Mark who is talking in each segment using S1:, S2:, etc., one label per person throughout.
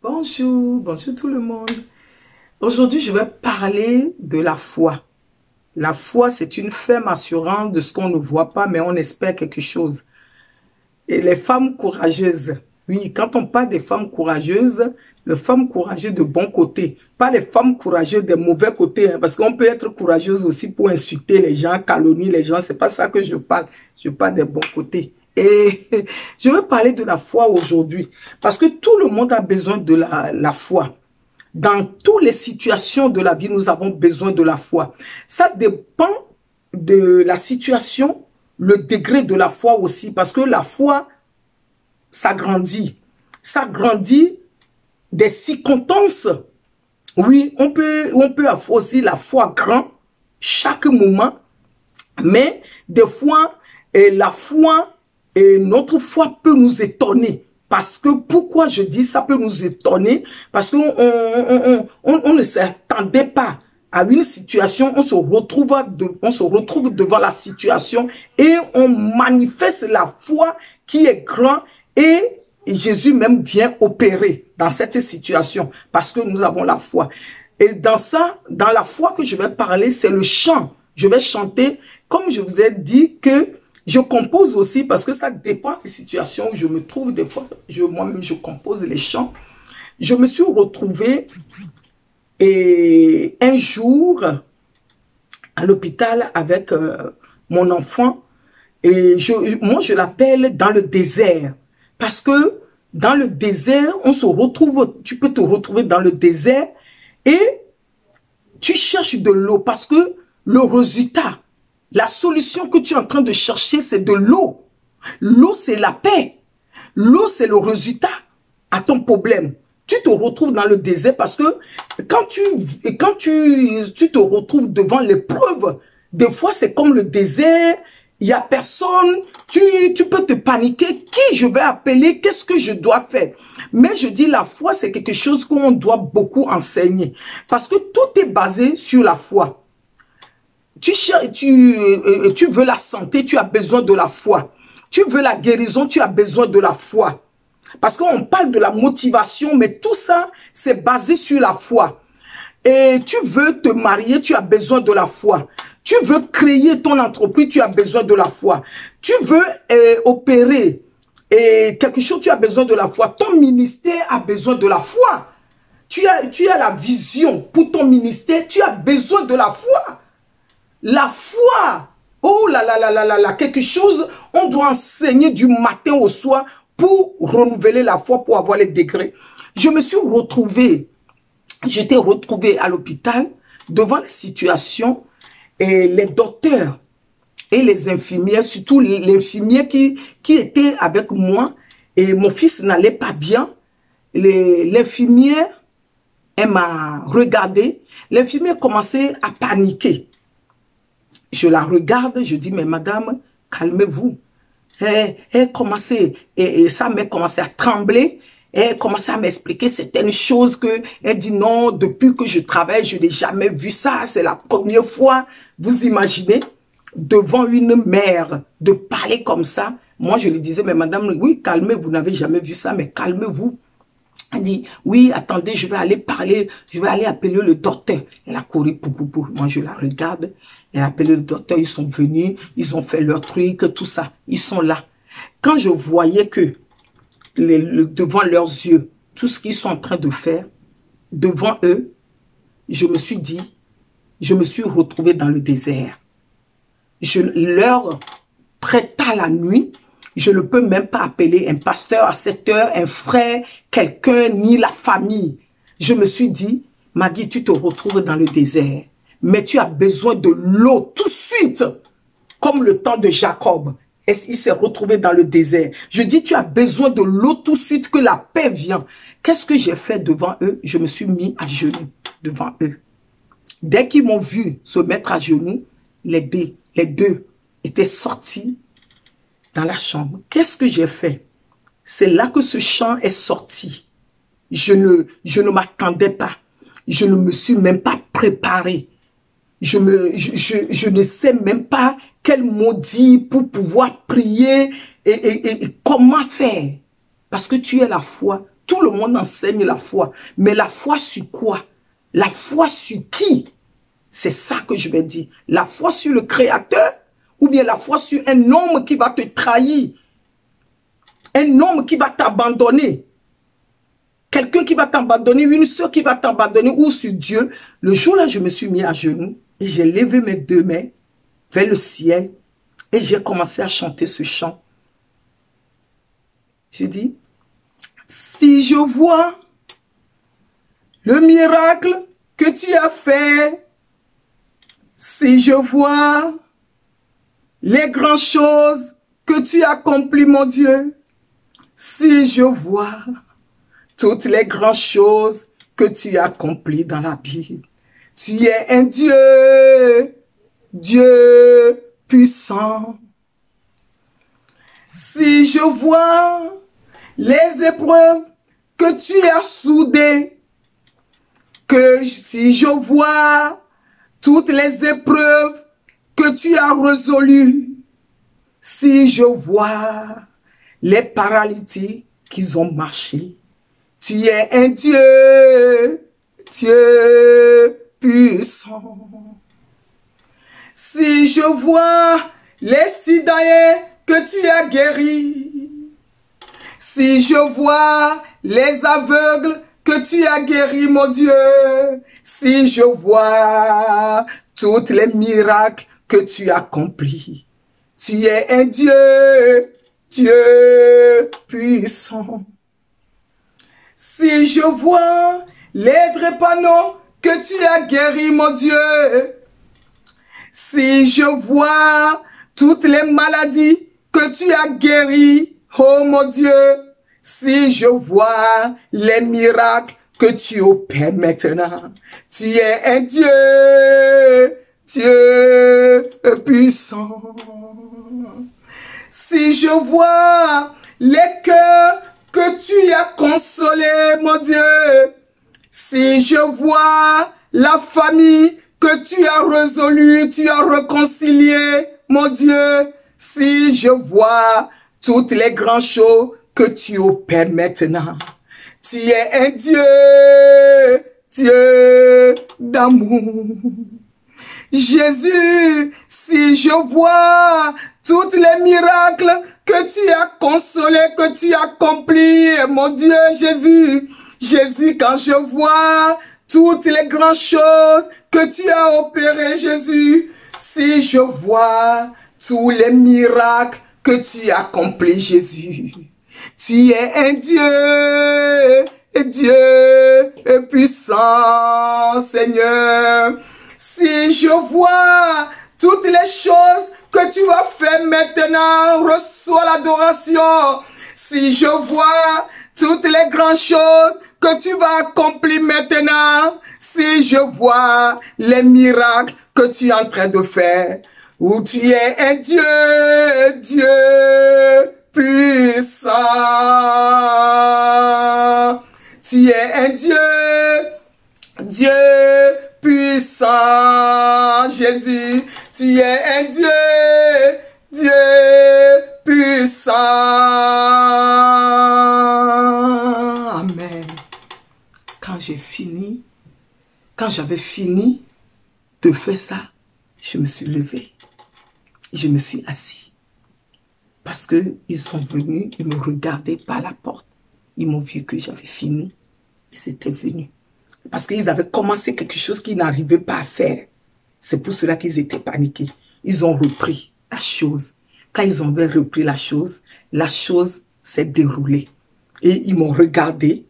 S1: Bonjour, bonjour tout le monde. Aujourd'hui, je vais parler de la foi. La foi, c'est une ferme assurance de ce qu'on ne voit pas, mais on espère quelque chose. Et les femmes courageuses, oui, quand on parle des femmes courageuses, les femmes courageuses de bon côté, pas les femmes courageuses des mauvais côtés, hein, parce qu'on peut être courageuse aussi pour insulter les gens, calomnier les gens, c'est pas ça que je parle. Je parle des bons côtés. Et je vais parler de la foi aujourd'hui, parce que tout le monde a besoin de la foi. Dans toutes les situations de la vie, nous avons besoin de la foi. Ça dépend de la situation, le degré de la foi aussi, parce que la foi, ça grandit. Ça grandit des circonstances. Oui, on peut avoir aussi la foi grand chaque moment, mais des fois, la foi, notre foi peut nous étonner. Parce que, pourquoi je dis ça peut nous étonner? Parce qu'on on ne s'attendait pas à une situation, on se retrouve devant la situation et on manifeste la foi qui est grande et Jésus même vient opérer dans cette situation parce que nous avons la foi. Et dans ça, dans la foi que je vais parler, c'est le chant. Je vais chanter, comme je vous ai dit que je compose aussi parce que ça dépend des situations où je me trouve. Des fois, moi-même, je compose les chants. Je me suis retrouvée un jour à l'hôpital avec mon enfant. Et moi, je l'appelle dans le désert. Parce que dans le désert, on se retrouve, tu peux te retrouver dans le désert et tu cherches de l'eau parce que le résultat, la solution que tu es en train de chercher, c'est de l'eau. L'eau, c'est la paix. L'eau, c'est le résultat à ton problème. Tu te retrouves dans le désert parce que quand tu te retrouves devant l'épreuve, des fois, c'est comme le désert, il n'y a personne, tu peux te paniquer. Qui je vais appeler? Qu'est-ce que je dois faire? Mais je dis la foi, c'est quelque chose qu'on doit beaucoup enseigner. Parce que tout est basé sur la foi. Tu veux la santé, tu as besoin de la foi. Tu veux la guérison, tu as besoin de la foi. Parce qu'on parle de la motivation, mais tout ça, c'est basé sur la foi. Et tu veux te marier, tu as besoin de la foi. Tu veux créer ton entreprise, tu as besoin de la foi. Tu veux opérer quelque chose, tu as besoin de la foi. Ton ministère a besoin de la foi. Tu as la vision pour ton ministère, tu as besoin de la foi. La foi, oh là là là là là là, quelque chose, on doit enseigner du matin au soir pour renouveler la foi, pour avoir les degrés. Je me suis retrouvée, j'étais retrouvée à l'hôpital devant la situation et les docteurs et les infirmières, surtout l'infirmière qui était avec moi et mon fils n'allait pas bien. L'infirmière, elle m'a regardé, l'infirmière commençait à paniquer. Je la regarde, je dis, mais madame, calmez-vous. Elle commençait, et sa mère commençait à trembler. Elle commençait à m'expliquer certaines choses que, elle dit non, depuis que je travaille, je n'ai jamais vu ça. C'est la première fois, vous imaginez, devant une mère, de parler comme ça. Moi, je lui disais, mais madame, oui, calmez, vous n'avez jamais vu ça, mais calmez-vous. Elle dit, oui, attendez, je vais aller parler, je vais aller appeler le docteur. Elle a couru, pou. Moi, je la regarde. Elle a appelé le docteur, ils sont venus, ils ont fait leur truc, tout ça. Ils sont là. Quand je voyais que, devant leurs yeux, tout ce qu'ils sont en train de faire, devant eux, je me suis dit, je me suis retrouvé dans le désert. Je leur prêta la nuit. Je ne peux même pas appeler un pasteur à cette heure, un frère, quelqu'un, ni la famille. Je me suis dit, Maggie, tu te retrouves dans le désert, mais tu as besoin de l'eau tout de suite, comme le temps de Jacob. Et il s'est retrouvé dans le désert. Je dis, tu as besoin de l'eau tout de suite, que la paix vient. Qu'est-ce que j'ai fait devant eux? Je me suis mis à genoux devant eux. Dès qu'ils m'ont vu se mettre à genoux, les deux étaient sortis dans la chambre. Qu'est-ce que j'ai fait? C'est là que ce chant est sorti. Je ne m'attendais pas. Je ne me suis même pas préparé. Je ne sais même pas quel mot dire pour pouvoir prier et comment faire. Parce que tu es la foi, Tout le monde enseigne la foi. Mais la foi sur quoi? La foi sur qui? C'est ça que je vais dire. La foi sur le Créateur ou bien la foi sur un homme qui va te trahir? Un homme qui va t'abandonner? Quelqu'un qui va t'abandonner, une soeur qui va t'abandonner, ou sur Dieu? Le jour-là, je me suis mis à genoux et j'ai levé mes deux mains vers le ciel et j'ai commencé à chanter ce chant. Je dis, si je vois le miracle que tu as fait, si je vois les grandes choses que tu accomplis, mon Dieu, si je vois toutes les grandes choses que tu accomplis dans la Bible, tu es un Dieu, Dieu puissant. Si je vois les épreuves que tu as soudées, que si je vois toutes les épreuves que tu as résolues, si je vois les paralytiques qui ont marché, tu es un Dieu, Dieu puissant. Si je vois les citoyens que tu as guéris, si je vois les aveugles que tu as guéris, mon Dieu, si je vois tous les miracles que tu accomplis, tu es un Dieu, Dieu puissant. Si je vois les drépanots que tu as guéris, mon Dieu, si je vois toutes les maladies que tu as guéries, oh mon Dieu, si je vois les miracles que tu opères maintenant, tu es un Dieu, Dieu puissant. Si je vois les cœurs que tu as consolés, mon Dieu, si je vois la famille que tu as résolue, tu as réconcilié, mon Dieu, si je vois toutes les grandes choses que tu opères maintenant, tu es un Dieu, Dieu d'amour. Jésus, si je vois tous les miracles que tu as consolés, que tu as accomplis, mon Dieu Jésus, Jésus, quand je vois toutes les grandes choses que tu as opérées, Jésus, si je vois tous les miracles que tu as accomplis, Jésus, tu es un Dieu, Dieu puissant, Seigneur. Si je vois toutes les choses que tu vas faire maintenant, reçois l'adoration. Si je vois toutes les grandes choses que tu vas accomplir maintenant, si je vois les miracles que tu es en train de faire, où tu es un Dieu, Dieu puissant. Tu es un Dieu, Dieu puissant, Jésus. Tu es un Dieu, Dieu puissant. Amen. Quand j'ai fini, quand j'avais fini de faire ça, je me suis levé. Je me suis assis. Parce qu'ils sont venus, ils me regardaient par la porte. Ils m'ont vu que j'avais fini. Ils étaient venus. Parce qu'ils avaient commencé quelque chose qu'ils n'arrivaient pas à faire. C'est pour cela qu'ils étaient paniqués. Ils ont repris la chose. Quand ils ont repris la chose s'est déroulée. Et ils m'ont regardé.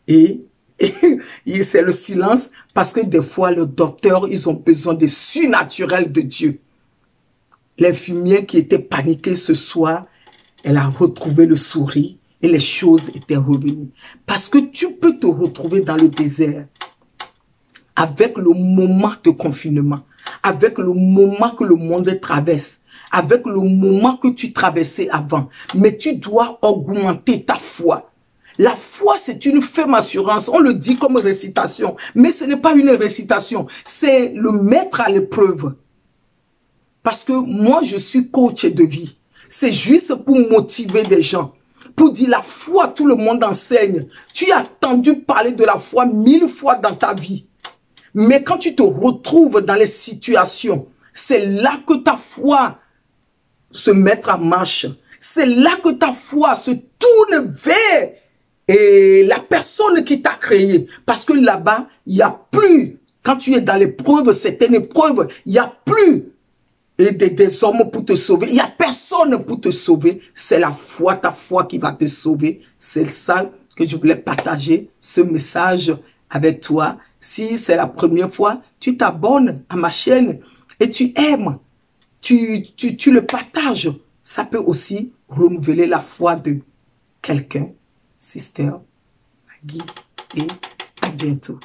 S1: Et c'est le silence. Parce que des fois, les docteurs, ils ont besoin de surnaturel de Dieu. L'infirmière qui était paniquée ce soir, elle a retrouvé le sourire. Et les choses étaient revenues. Parce que tu peux te retrouver dans le désert avec le moment de confinement, avec le moment que le monde traverse, avec le moment que tu traversais avant. Mais tu dois augmenter ta foi. La foi, c'est une ferme assurance. On le dit comme récitation. Mais ce n'est pas une récitation. C'est le mettre à l'épreuve. Parce que moi, je suis coach de vie. C'est juste pour motiver des gens. pour dire la foi, tout le monde enseigne. Tu as entendu parler de la foi 1000 fois dans ta vie. Mais quand tu te retrouves dans les situations, c'est là que ta foi se met en marche. C'est là que ta foi se tourne vers la personne qui t'a créé. Parce que là-bas, il n'y a plus, quand tu es dans l'épreuve, c'est une épreuve, il n'y a plus des hommes pour te sauver. Il n'y a personne pour te sauver. C'est la foi, ta foi qui va te sauver. C'est ça que je voulais partager, ce message avec toi. Si c'est la première fois, tu t'abonnes à ma chaîne et tu aimes, tu le partages. Ça peut aussi renouveler la foi de quelqu'un. Sister Maggie, et à bientôt.